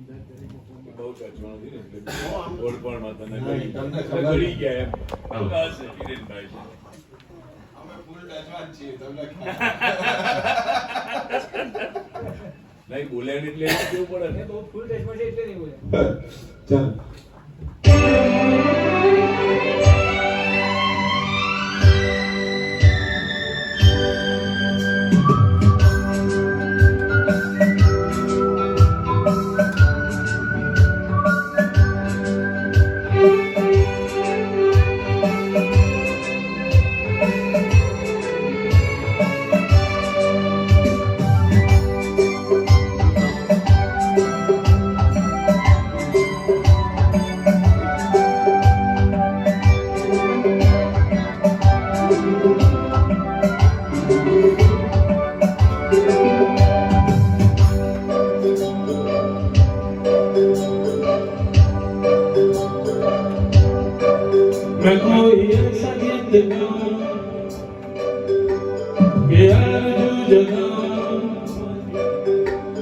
બહુ ટચમાં નથી ને એટલે ઓળપણમાં તને કરી ગયા એમ બસ કિરણભાઈ છે અમે ફૂલ ટચમાં જ છીએ તમને નહીં બોલ્યા ને એટલે કેવું પડે ને બહુ ફૂલ ટચમાં છે એટલે નહીં બોલ્યા ચાલ मैं कोई ऐसा गीत गाऊं कि आरज़ू जगाऊं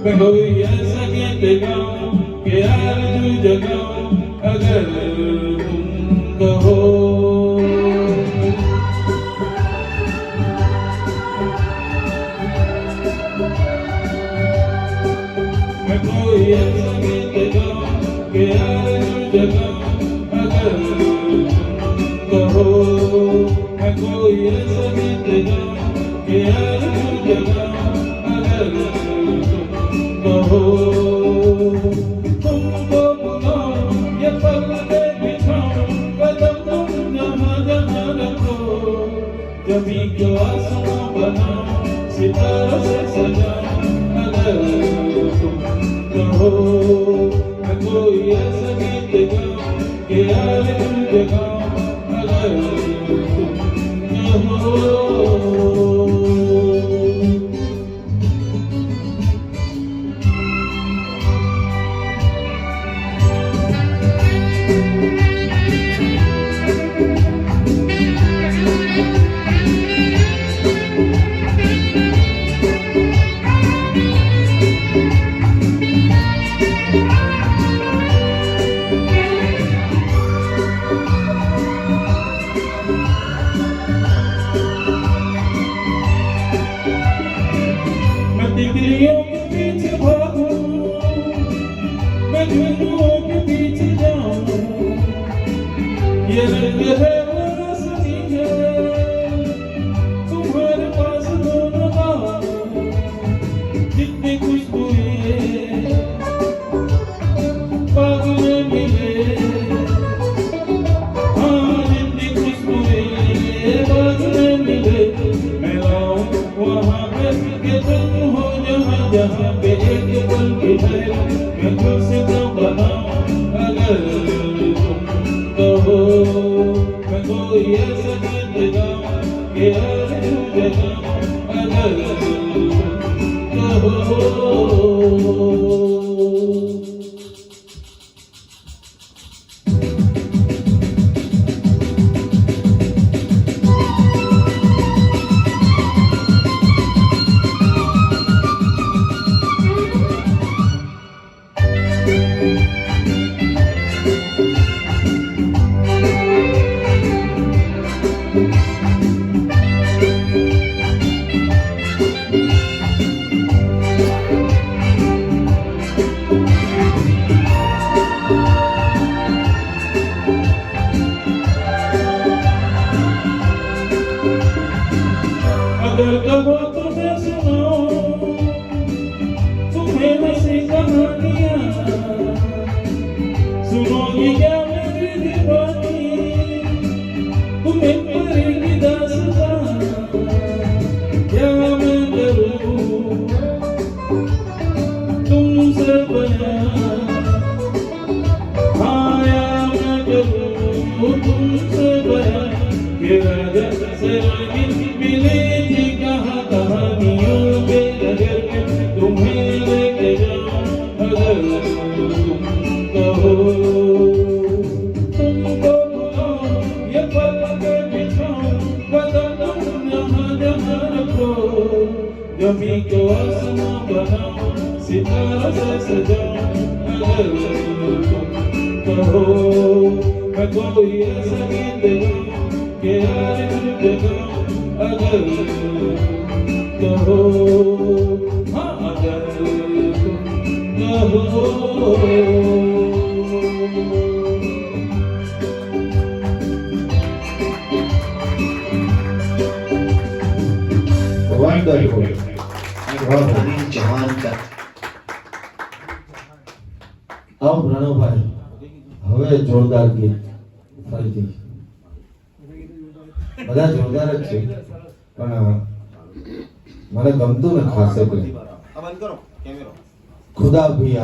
मैं कोई ऐसा गीत गाऊं कि आरज़ू जगाऊं अगर तुम कहो मैं कोई ऐसा गीत गाऊं कि आरज़ू जगाऊं अगर कहो मैं कोई ऐसा गीत गाऊं कि आरज़ू जगाऊं अगर तुम कहो तुमको बुलाऊं ये पल पे बिठाऊं कदम तुम जहाँ जहाँ रखो जभी क्यों आसमां बनाऊं सितारों से सजाऊं अगर तुम कहो मैं कोई ऐसा गीत गाऊं कि आरज़ू जगाऊं तितलियों के पीछे भागूं मैं झुनुओं के पीछे जाऊं ये रंग है वो रसनी है तुम्हारे पास दोनों बाहों जितनी खुशबू बाग में मिले हाँ जितनी खुशबू बाग में मिले मैं लाऊं वहाँ पे के तुम हो जहाँ पे एक पल की है मैं खुशी तो बनाऊं अगर तुम कहो मैं कोई ऐसा गीत गाऊं कि आरज़ू जगाऊं अगर तुम कहो अगर कहो तुम्हें सुनाऊं तुम्हें हंसी कहानियां सुनोगी क्या मेरी दीवानी तुम्हें करेगी दास्तां क्या मैं करूं तुमसे बयां हाँ या मैं करूं तुमसे बयां कि राजा से मिली थी कहाँ कहानियों के नगर में तुम्हें लेके जाऊं अगर मैं कोई ऐसा गीत गाऊं कि आज तुझे गाऊं अगर कहो हाँ अगर कहो Wonderful. Rodney Jawan का આવો પ્રણવભાઈ હવે જોરદાર ગીત ફરીથી બધા જોરદાર જ છે પણ મને ગમતું ને ખાસ એટલે બંધ કરો કેમેરો ખુદા ભી